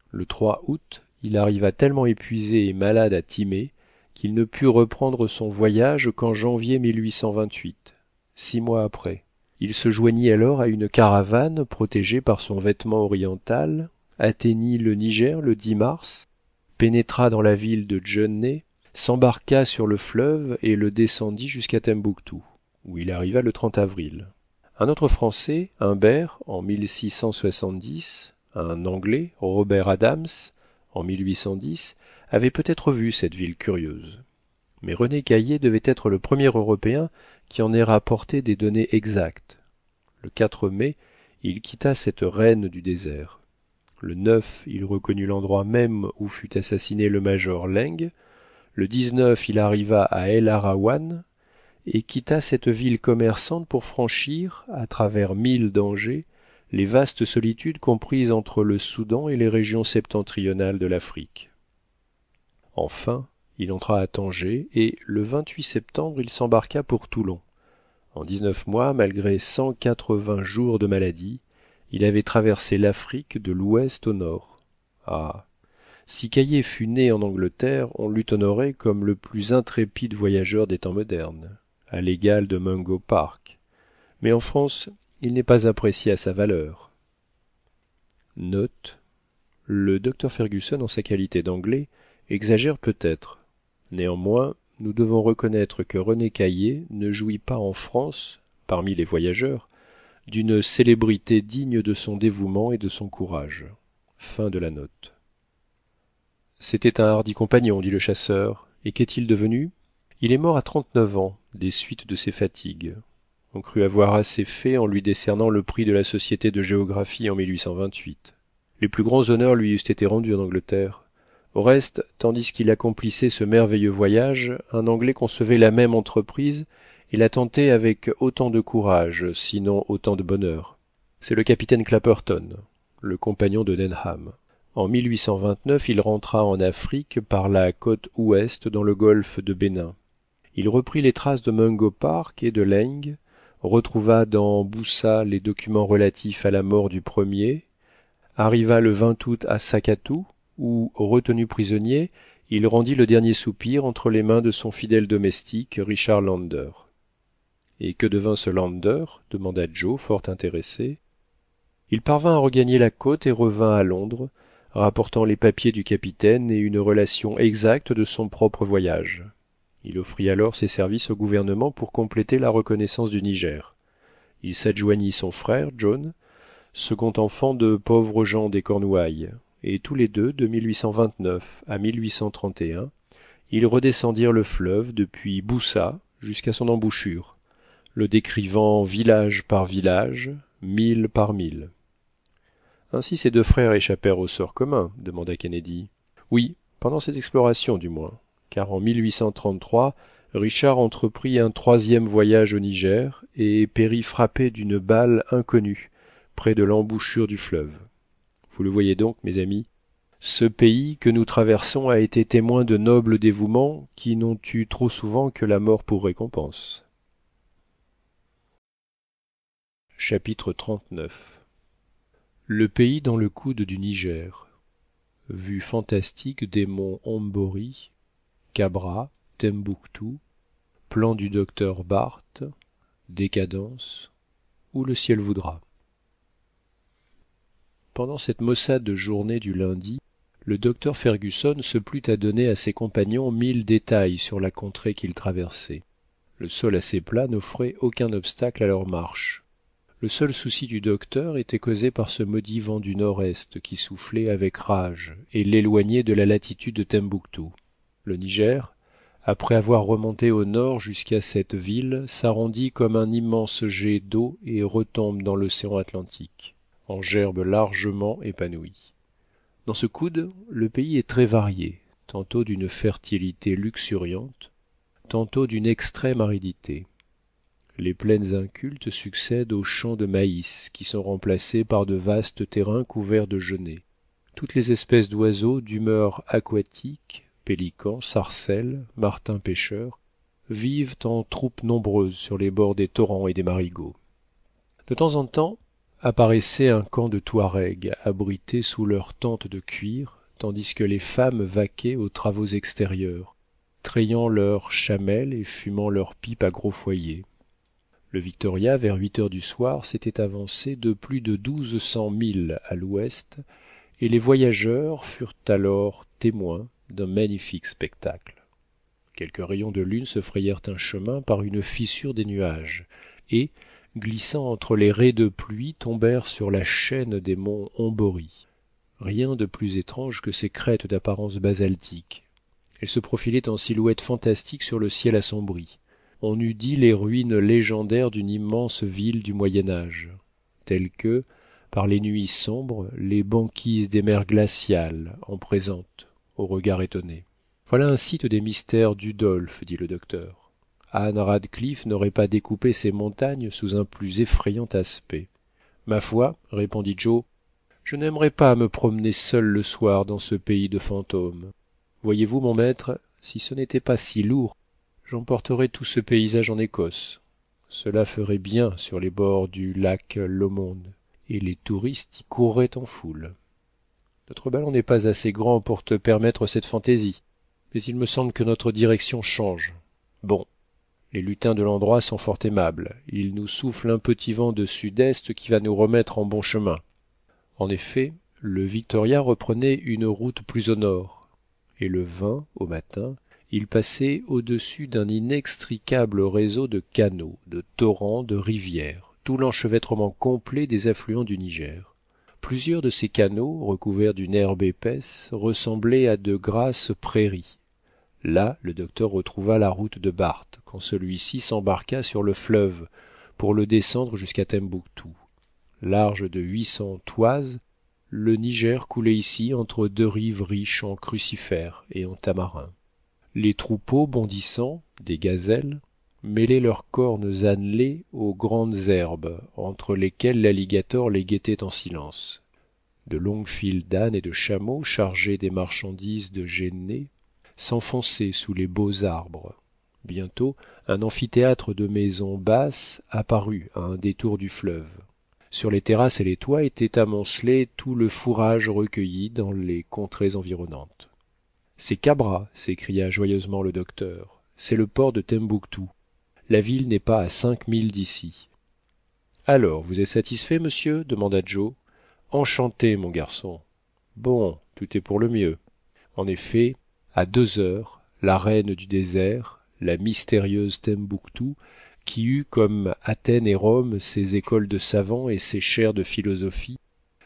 Le 3 août, il arriva tellement épuisé et malade à Timé qu'il ne put reprendre son voyage qu'en janvier 1828, 6 mois après. Il se joignit alors à une caravane protégée par son vêtement oriental, atteignit le Niger le 10 mars, pénétra dans la ville de Djenné, s'embarqua sur le fleuve et le descendit jusqu'à Tombouctou, où il arriva le 30 avril. Un autre Français, Humbert, en 1670, un Anglais, Robert Adams, en 1810, avait peut-être vu cette ville curieuse. Mais René Caillié devait être le premier Européen qui en ait rapporté des données exactes. Le 4 mai, il quitta cette reine du désert. Le 9, il reconnut l'endroit même où fut assassiné le major Laing. Le 19, il arriva à El Araouane et quitta cette ville commerçante pour franchir, à travers 1000 dangers, les vastes solitudes comprises entre le Soudan et les régions septentrionales de l'Afrique. Enfin, il entra à Tanger et, le 28 septembre, il s'embarqua pour Toulon. En 19 mois, malgré 180 jours de maladie, il avait traversé l'Afrique de l'ouest au nord. Ah! Si Caillié fût né en Angleterre, on l'eût honoré comme le plus intrépide voyageur des temps modernes, à l'égal de Mungo Park. Mais en France, il n'est pas apprécié à sa valeur. Note. Le docteur Fergusson, en sa qualité d'anglais, exagère peut-être. Néanmoins, nous devons reconnaître que René Caillié ne jouit pas en France, parmi les voyageurs, d'une célébrité digne de son dévouement et de son courage. Fin de la note. C'était un hardi compagnon, dit le chasseur. Et qu'est-il devenu ? Il est mort à 39 ans, des suites de ses fatigues. On crut avoir assez fait en lui décernant le prix de la Société de géographie en 1828. Les plus grands honneurs lui eussent été rendus en Angleterre. Au reste, tandis qu'il accomplissait ce merveilleux voyage, un Anglais concevait la même entreprise et la tentait avec autant de courage, sinon autant de bonheur. C'est le capitaine Clapperton, le compagnon de Denham. En 1829, il rentra en Afrique par la côte ouest dans le golfe de Bénin. Il reprit les traces de Mungo Park et de Laing, retrouva dans Boussa les documents relatifs à la mort du premier, arriva le 20 août à Sakatou, où, retenu prisonnier, il rendit le dernier soupir entre les mains de son fidèle domestique, Richard Lander. Et que devint ce Lander ? Demanda Joe, fort intéressé. Il parvint à regagner la côte et revint à Londres, rapportant les papiers du capitaine et une relation exacte de son propre voyage. Il offrit alors ses services au gouvernement pour compléter la reconnaissance du Niger. Il s'adjoignit son frère, John, second enfant de pauvres gens des Cornouailles, et tous les deux, de 1829 à 1831, ils redescendirent le fleuve depuis Boussa jusqu'à son embouchure, le décrivant village par village, mille par mille. Ainsi ces deux frères échappèrent au sort commun, demanda Kennedy. Oui, pendant cette exploration du moins, car en 1833, Richard entreprit un troisième voyage au Niger et périt frappé d'une balle inconnue près de l'embouchure du fleuve. Vous le voyez donc, mes amis, ce pays que nous traversons a été témoin de nobles dévouements qui n'ont eu trop souvent que la mort pour récompense. Chapitre 39. Le pays dans le coude du Niger. Vue fantastique des monts Ombori, Cabra, Tembouctou, plan du docteur Barth, décadence, où le ciel voudra. Pendant cette maussade journée du lundi, le docteur Fergusson se plut à donner à ses compagnons 1000 détails sur la contrée qu'ils traversaient. Le sol assez plat n'offrait aucun obstacle à leur marche. Le seul souci du docteur était causé par ce maudit vent du nord-est qui soufflait avec rage et l'éloignait de la latitude de Tembouctou. Le Niger, après avoir remonté au nord jusqu'à cette ville, s'arrondit comme un immense jet d'eau et retombe dans l'océan Atlantique, en gerbes largement épanouies. Dans ce coude, le pays est très varié, tantôt d'une fertilité luxuriante, tantôt d'une extrême aridité. Les plaines incultes succèdent aux champs de maïs qui sont remplacés par de vastes terrains couverts de genêts. Toutes les espèces d'oiseaux d'humeur aquatique, pélicans, sarcelles, martins pêcheurs, vivent en troupes nombreuses sur les bords des torrents et des marigots. De temps en temps apparaissait un camp de Touaregs abrités sous leurs tentes de cuir, tandis que les femmes vaquaient aux travaux extérieurs, trayant leurs chamelles et fumant leurs pipes à gros foyer. Le Victoria, vers 8 heures du soir, s'était avancé de plus de 1200 milles à l'ouest, et les voyageurs furent alors témoins d'un magnifique spectacle. Quelques rayons de lune se frayèrent un chemin par une fissure des nuages, et, glissant entre les raies de pluie, tombèrent sur la chaîne des monts Ombori. Rien de plus étrange que ces crêtes d'apparence basaltique. Elles se profilaient en silhouette fantastique sur le ciel assombri. On eût dit les ruines légendaires d'une immense ville du Moyen-Âge, telles que, par les nuits sombres, les banquises des mers glaciales en présentent, au regard étonné. Voilà un site des mystères d'Udolphe, dit le docteur. Anne Radcliffe n'aurait pas découpé ces montagnes sous un plus effrayant aspect. Ma foi, répondit Joe, je n'aimerais pas me promener seul le soir dans ce pays de fantômes. Voyez-vous, mon maître, si ce n'était pas si lourd, j'emporterais tout ce paysage en Écosse. Cela ferait bien sur les bords du lac Lomond, et les touristes y courraient en foule. Notre ballon n'est pas assez grand pour te permettre cette fantaisie, mais il me semble que notre direction change. Bon, les lutins de l'endroit sont fort aimables, ils nous soufflent un petit vent de sud-est qui va nous remettre en bon chemin. En effet, le Victoria reprenait une route plus au nord, et le 20, au matin, il passait au-dessus d'un inextricable réseau de canaux, de torrents, de rivières, tout l'enchevêtrement complet des affluents du Niger. Plusieurs de ces canaux, recouverts d'une herbe épaisse, ressemblaient à de grasses prairies. Là, le docteur retrouva la route de Barth, quand celui-ci s'embarqua sur le fleuve pour le descendre jusqu'à Tembouctou. Large de 800 toises, le Niger coulait ici entre deux rives riches en crucifères et en tamarins. Les troupeaux bondissants, des gazelles, mêlaient leurs cornes annelées aux grandes herbes, entre lesquelles l'alligator les guettait en silence. De longues files d'ânes et de chameaux chargés des marchandises de Géné s'enfonçaient sous les beaux arbres. Bientôt, un amphithéâtre de maisons basses apparut à un détour du fleuve. Sur les terrasses et les toits était amoncelé tout le fourrage recueilli dans les contrées environnantes. C'est Cabra, s'écria joyeusement le docteur. C'est le port de Tembouctou. La ville n'est pas à 5 milles d'ici. Alors, vous êtes satisfait, monsieur demanda Joe. Enchanté, mon garçon. Bon, tout est pour le mieux. En effet, à 2 heures, la reine du désert, la mystérieuse Tembouctou, qui eut comme Athènes et Rome ses écoles de savants et ses chaires de philosophie,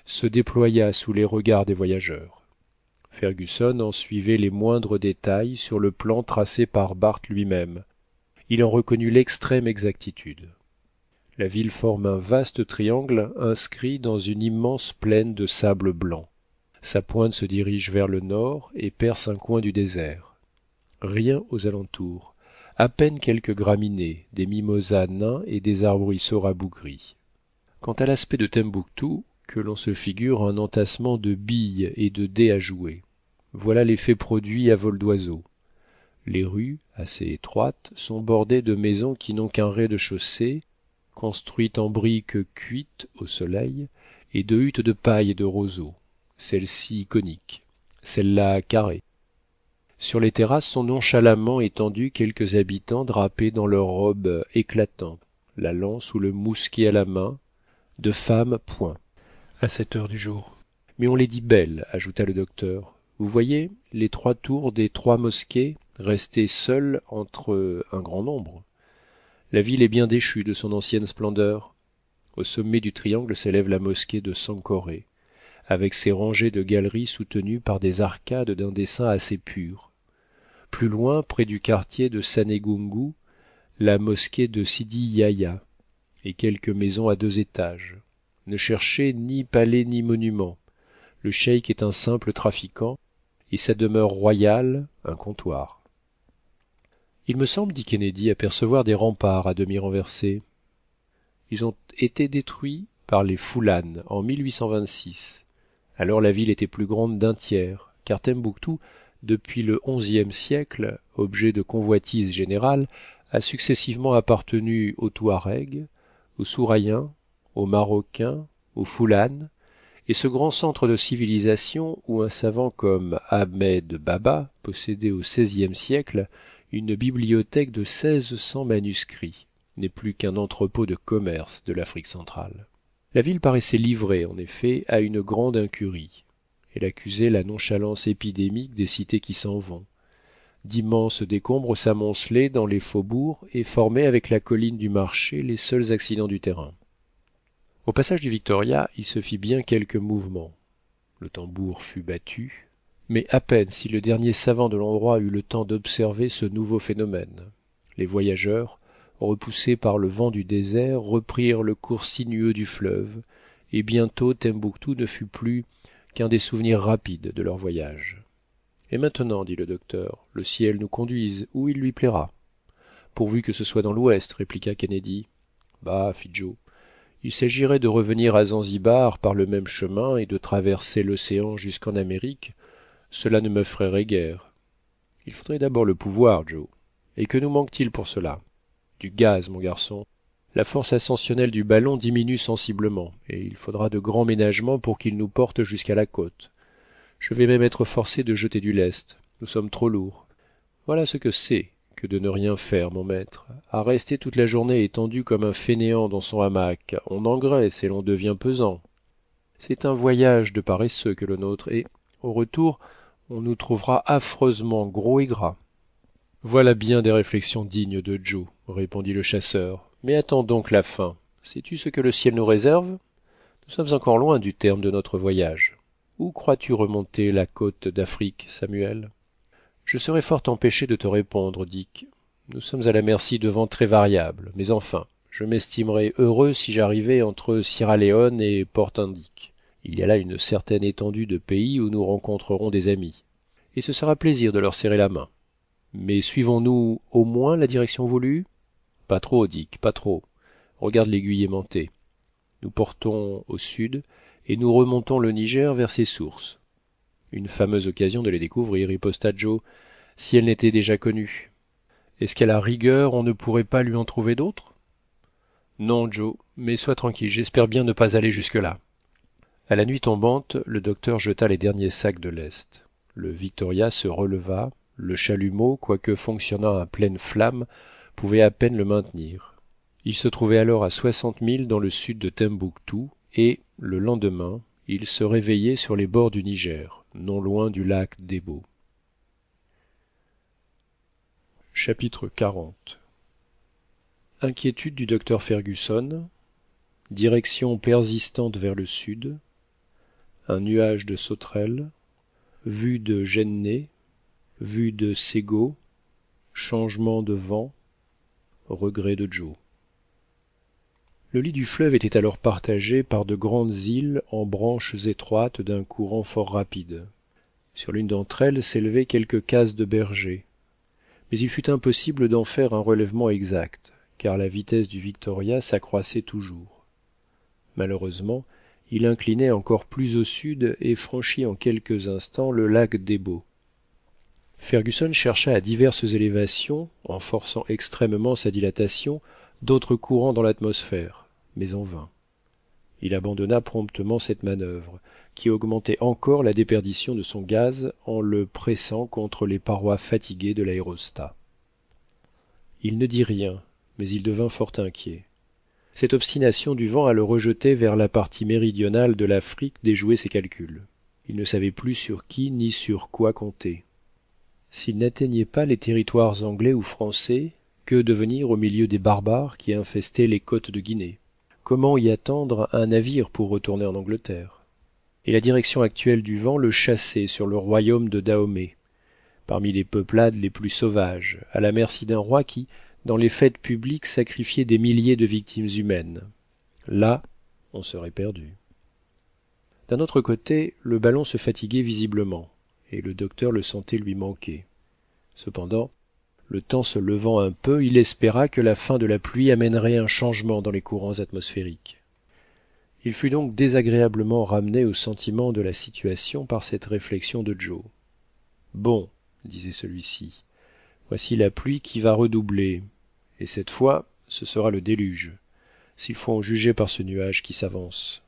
se déploya sous les regards des voyageurs. Fergusson en suivait les moindres détails sur le plan tracé par Barth lui-même. Il en reconnut l'extrême exactitude. La ville forme un vaste triangle inscrit dans une immense plaine de sable blanc. Sa pointe se dirige vers le nord et perce un coin du désert. Rien aux alentours, à peine quelques graminées, des mimosas nains et des arbrisseaux rabougris. Quant à l'aspect de Tembouctou, que l'on se figure un entassement de billes et de dés à jouer. Voilà l'effet produit à vol d'oiseau. Les rues, assez étroites, sont bordées de maisons qui n'ont qu'un rez-de-chaussée, construites en briques cuites au soleil, et de huttes de paille et de roseaux, celles-ci coniques, celles-là carrées. Sur les terrasses sont nonchalamment étendus quelques habitants drapés dans leurs robes éclatantes, la lance ou le mousquet à la main, de femmes point, à cette heure du jour. Mais on les dit belles, ajouta le docteur. Vous voyez les trois tours des trois mosquées restées seules entre un grand nombre. La ville est bien déchue de son ancienne splendeur. Au sommet du triangle s'élève la mosquée de Sankoré, avec ses rangées de galeries soutenues par des arcades d'un dessin assez pur. Plus loin, près du quartier de Sanegungu, la mosquée de Sidi Yahya, et quelques maisons à 2 étages. Ne cherchez ni palais ni monument. Le cheik est un simple trafiquant, et sa demeure royale un comptoir. Il me semble, dit Kennedy, apercevoir des remparts à demi renversés. Ils ont été détruits par les Foulanes en 1826. Alors la ville était plus grande d'un tiers, car Tembouctou, depuis le XIe siècle, objet de convoitise générale, a successivement appartenu aux Touaregs, aux Sourayens, aux Marocains, aux Foulanes, et ce grand centre de civilisation où un savant comme Ahmed Baba possédait au XVIe siècle une bibliothèque de 1600 manuscrits, n'est plus qu'un entrepôt de commerce de l'Afrique centrale. La ville paraissait livrée, en effet, à une grande incurie. Elle accusait la nonchalance épidémique des cités qui s'en vont. D'immenses décombres s'amoncelaient dans les faubourgs et formaient avec la colline du marché les seuls accidents du terrain. Au passage du Victoria, il se fit bien quelques mouvements. Le tambour fut battu, mais à peine si le dernier savant de l'endroit eut le temps d'observer ce nouveau phénomène. Les voyageurs, repoussés par le vent du désert, reprirent le cours sinueux du fleuve, et bientôt Tembouctou ne fut plus qu'un des souvenirs rapides de leur voyage. Et maintenant, dit le docteur, le ciel nous conduise où il lui plaira. Pourvu que ce soit dans l'ouest, répliqua Kennedy. Bah, fit Joe, il s'agirait de revenir à Zanzibar par le même chemin et de traverser l'océan jusqu'en Amérique. Cela ne me ferait guère. Il faudrait d'abord le pouvoir, Joe. Et que nous manque-t-il pour cela? Du gaz, mon garçon. La force ascensionnelle du ballon diminue sensiblement, et il faudra de grands ménagements pour qu'il nous porte jusqu'à la côte. Je vais même être forcé de jeter du lest. Nous sommes trop lourds. Voilà ce que c'est que de ne rien faire, mon maître. À rester toute la journée étendu comme un fainéant dans son hamac, on engraisse et l'on devient pesant. C'est un voyage de paresseux que le nôtre, et, au retour, on nous trouvera affreusement gros et gras. Voilà bien des réflexions dignes de Joe, répondit le chasseur. Mais attends donc la fin. Sais-tu ce que le ciel nous réserve? Nous sommes encore loin du terme de notre voyage. Où crois-tu remonter la côte d'Afrique, Samuel? Je serais fort empêché de te répondre, Dick. Nous sommes à la merci de vents très variables, mais enfin, je m'estimerais heureux si j'arrivais entre Sierra Leone et Portendick. Il y a là une certaine étendue de pays où nous rencontrerons des amis, et ce sera plaisir de leur serrer la main. Mais suivons-nous au moins la direction voulue? Pas trop, Dick, pas trop. Regarde l'aiguille aimantée. Nous portons au sud, et nous remontons le Niger vers ses sources. Une fameuse occasion de les découvrir, riposta Joe, si elle n'était déjà connue. Est-ce qu'à la rigueur on ne pourrait pas lui en trouver d'autres? Non, Joe, mais sois tranquille, j'espère bien ne pas aller jusque-là. À la nuit tombante, le docteur jeta les derniers sacs de lest. Le Victoria se releva, le chalumeau, quoique fonctionnant à pleine flamme, pouvait à peine le maintenir. Il se trouvait alors à 60 milles dans le sud de Tembouctou, et, le lendemain, il se réveillait sur les bords du Niger, non loin du lac Debo. Chapitre 40. Inquiétude du docteur Fergusson, direction persistante vers le sud, un nuage de sauterelles, vue de Jenné, vue de Ségo, changement de vent, regret de Joe. Le lit du fleuve était alors partagé par de grandes îles en branches étroites d'un courant fort rapide. Sur l'une d'entre elles s'élevaient quelques cases de bergers, mais il fut impossible d'en faire un relèvement exact, car la vitesse du Victoria s'accroissait toujours. Malheureusement, il inclinait encore plus au sud et franchit en quelques instants le lac d'Ebo. Fergusson chercha à diverses élévations, en forçant extrêmement sa dilatation, d'autres courants dans l'atmosphère, mais en vain. Il abandonna promptement cette manœuvre, qui augmentait encore la déperdition de son gaz en le pressant contre les parois fatiguées de l'aérostat. Il ne dit rien, mais il devint fort inquiet. Cette obstination du vent à le rejeter vers la partie méridionale de l'Afrique déjouait ses calculs. Il ne savait plus sur qui ni sur quoi compter. S'il n'atteignait pas les territoires anglais ou français, que devenir au milieu des barbares qui infestaient les côtes de Guinée? Comment y attendre un navire pour retourner en Angleterre? Et la direction actuelle du vent le chassait sur le royaume de Dahomey, parmi les peuplades les plus sauvages, à la merci d'un roi qui, dans les fêtes publiques, sacrifiait des milliers de victimes humaines. Là, on serait perdu. D'un autre côté, le ballon se fatiguait visiblement, et le docteur le sentait lui manquer. Cependant, le temps se levant un peu, il espéra que la fin de la pluie amènerait un changement dans les courants atmosphériques. Il fut donc désagréablement ramené au sentiment de la situation par cette réflexion de Joe. « Bon, disait celui-ci, voici la pluie qui va redoubler, et cette fois ce sera le déluge, s'il faut en juger par ce nuage qui s'avance. »«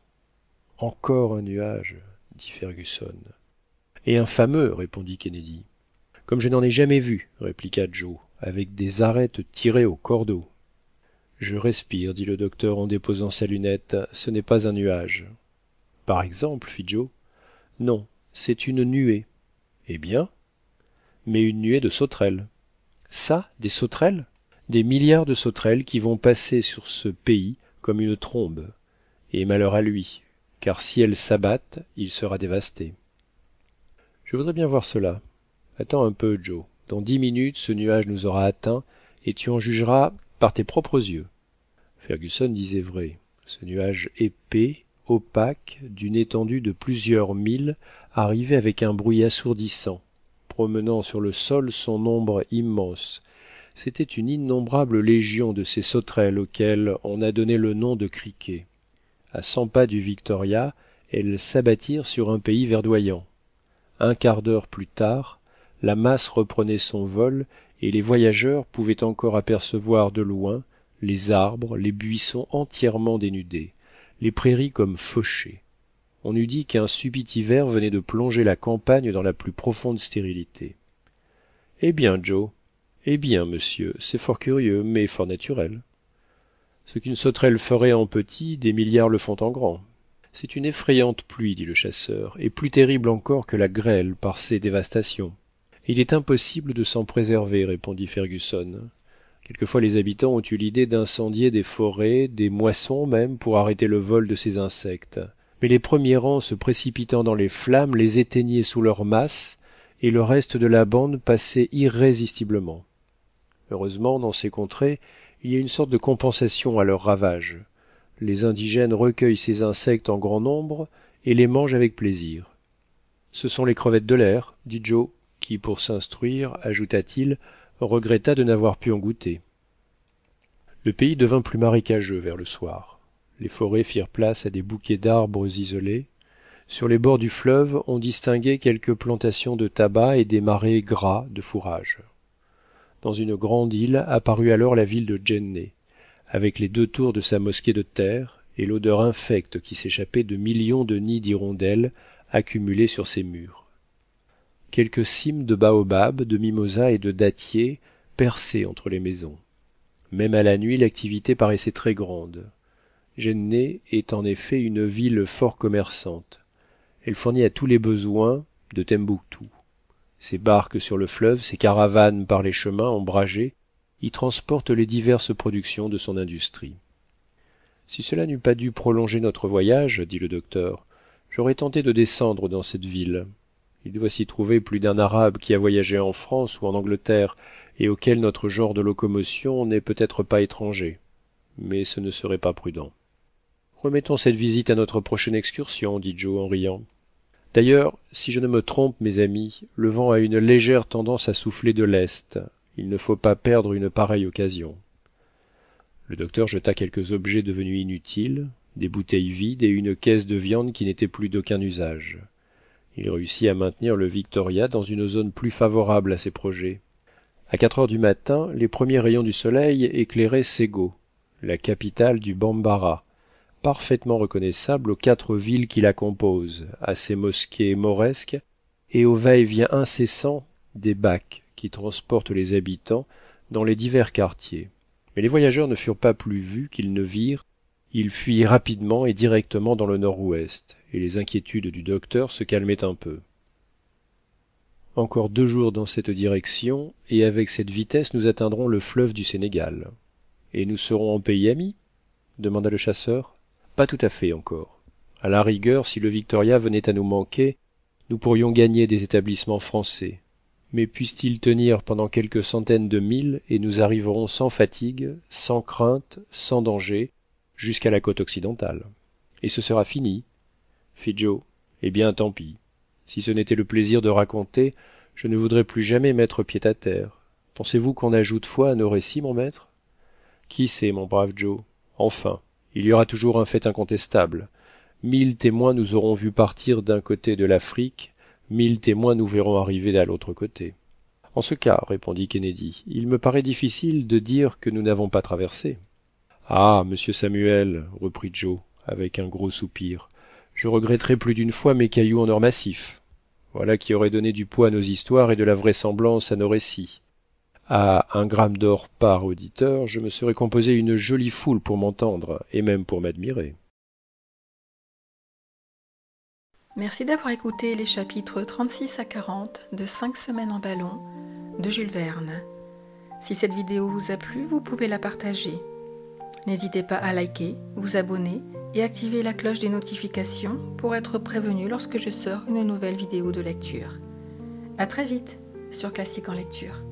Encore un nuage, dit Fergusson. »« Et un fameux, répondit Kennedy. »« Comme je n'en ai jamais vu, répliqua Joe, avec des arêtes tirées au cordeau. »« Je respire, dit le docteur en déposant sa lunette, ce n'est pas un nuage. »« Par exemple, fit Joe. »« Non, c'est une nuée. »« Eh bien ? » ?»« Mais une nuée de sauterelles. »« Ça, des sauterelles ? » Des milliards de sauterelles qui vont passer sur ce pays comme une trombe. Et malheur à lui, car si elles s'abattent, il sera dévasté. Je voudrais bien voir cela. Attends un peu, Joe. Dans 10 minutes, ce nuage nous aura atteints, et tu en jugeras par tes propres yeux. Fergusson disait vrai. Ce nuage épais, opaque, d'une étendue de plusieurs milles, arrivait avec un bruit assourdissant, promenant sur le sol son ombre immense. C'était une innombrable légion de ces sauterelles auxquelles on a donné le nom de criquets. À 100 pas du Victoria, elles s'abattirent sur un pays verdoyant. Un quart d'heure plus tard, la masse reprenait son vol et les voyageurs pouvaient encore apercevoir de loin les arbres, les buissons entièrement dénudés, les prairies comme fauchées. On eût dit qu'un subit hiver venait de plonger la campagne dans la plus profonde stérilité. « Eh bien, Joe, eh bien, monsieur, c'est fort curieux, mais fort naturel. Ce qu'une sauterelle ferait en petit, des milliards le font en grand. C'est une effrayante pluie, dit le chasseur, et plus terrible encore que la grêle par ses dévastations. Il est impossible de s'en préserver, répondit Fergusson. Quelquefois les habitants ont eu l'idée d'incendier des forêts, des moissons même, pour arrêter le vol de ces insectes. Mais les premiers rangs se précipitant dans les flammes les éteignaient sous leur masse, et le reste de la bande passait irrésistiblement. Heureusement, dans ces contrées, il y a une sorte de compensation à leurs ravages. Les indigènes recueillent ces insectes en grand nombre et les mangent avec plaisir. Ce sont les crevettes de l'air, dit Joe, qui, pour s'instruire, ajouta-t-il, regretta de n'avoir pu en goûter. Le pays devint plus marécageux vers le soir. Les forêts firent place à des bouquets d'arbres isolés. Sur les bords du fleuve, on distinguait quelques plantations de tabac et des marais gras de fourrage. Dans une grande île apparut alors la ville de Jenné, avec les 2 tours de sa mosquée de terre et l'odeur infecte qui s'échappait de millions de nids d'hirondelles accumulés sur ses murs. Quelques cimes de baobabs, de mimosas et de dattiers perçaient entre les maisons. Même à la nuit, l'activité paraissait très grande. Jenné est en effet une ville fort commerçante. Elle fournit à tous les besoins de Tembouctou. Ses barques sur le fleuve, ses caravanes par les chemins ombragés, y transporte les diverses productions de son industrie. Si cela n'eût pas dû prolonger notre voyage, dit le docteur, j'aurais tenté de descendre dans cette ville. Il doit s'y trouver plus d'un arabe qui a voyagé en France ou en Angleterre et auquel notre genre de locomotion n'est peut-être pas étranger. Mais ce ne serait pas prudent. Remettons cette visite à notre prochaine excursion, dit Joe en riant. D'ailleurs, si je ne me trompe, mes amis, le vent a une légère tendance à souffler de l'est. Il ne faut pas perdre une pareille occasion. Le docteur jeta quelques objets devenus inutiles, des bouteilles vides et une caisse de viande qui n'était plus d'aucun usage. Il réussit à maintenir le Victoria dans une zone plus favorable à ses projets. À 4 heures du matin, les premiers rayons du soleil éclairaient Sego, la capitale du Bambara, parfaitement reconnaissable aux 4 villes qui la composent, à ses mosquées mauresques et au va-et-vient incessant des bacs qui transportent les habitants dans les divers quartiers. Mais les voyageurs ne furent pas plus vus qu'ils ne virent, ils fuyaient rapidement et directement dans le nord-ouest, et les inquiétudes du docteur se calmaient un peu. Encore 2 jours dans cette direction, et avec cette vitesse nous atteindrons le fleuve du Sénégal. Et nous serons en pays ami ? Demanda le chasseur. Pas tout à fait encore. À la rigueur, si le Victoria venait à nous manquer, nous pourrions gagner des établissements français. Mais puisse-t-il tenir pendant quelques centaines de milles, et nous arriverons sans fatigue, sans crainte, sans danger, jusqu'à la côte occidentale. Et ce sera fini, fit Joe. Eh bien, tant pis. Si ce n'était le plaisir de raconter, je ne voudrais plus jamais mettre pied à terre. Pensez-vous qu'on ajoute foi à nos récits, mon maître ? Qui sait, mon brave Joe ? Enfin, il y aura toujours un fait incontestable. 1000 témoins nous auront vus partir d'un côté de l'Afrique, 1000 témoins nous verront arriver à l'autre côté. En ce cas, répondit Kennedy, il me paraît difficile de dire que nous n'avons pas traversé. Ah, monsieur Samuel, reprit Joe, avec un gros soupir, je regretterai plus d'une fois mes cailloux en or massif. Voilà qui aurait donné du poids à nos histoires et de la vraisemblance à nos récits. À 1 gramme d'or par auditeur, je me serais composé une jolie foule pour m'entendre, et même pour m'admirer. Merci d'avoir écouté les chapitres 36 à 40 de 5 semaines en ballon de Jules Verne. Si cette vidéo vous a plu, vous pouvez la partager. N'hésitez pas à liker, vous abonner et activer la cloche des notifications pour être prévenu lorsque je sors une nouvelle vidéo de lecture. À très vite sur Classique en lecture.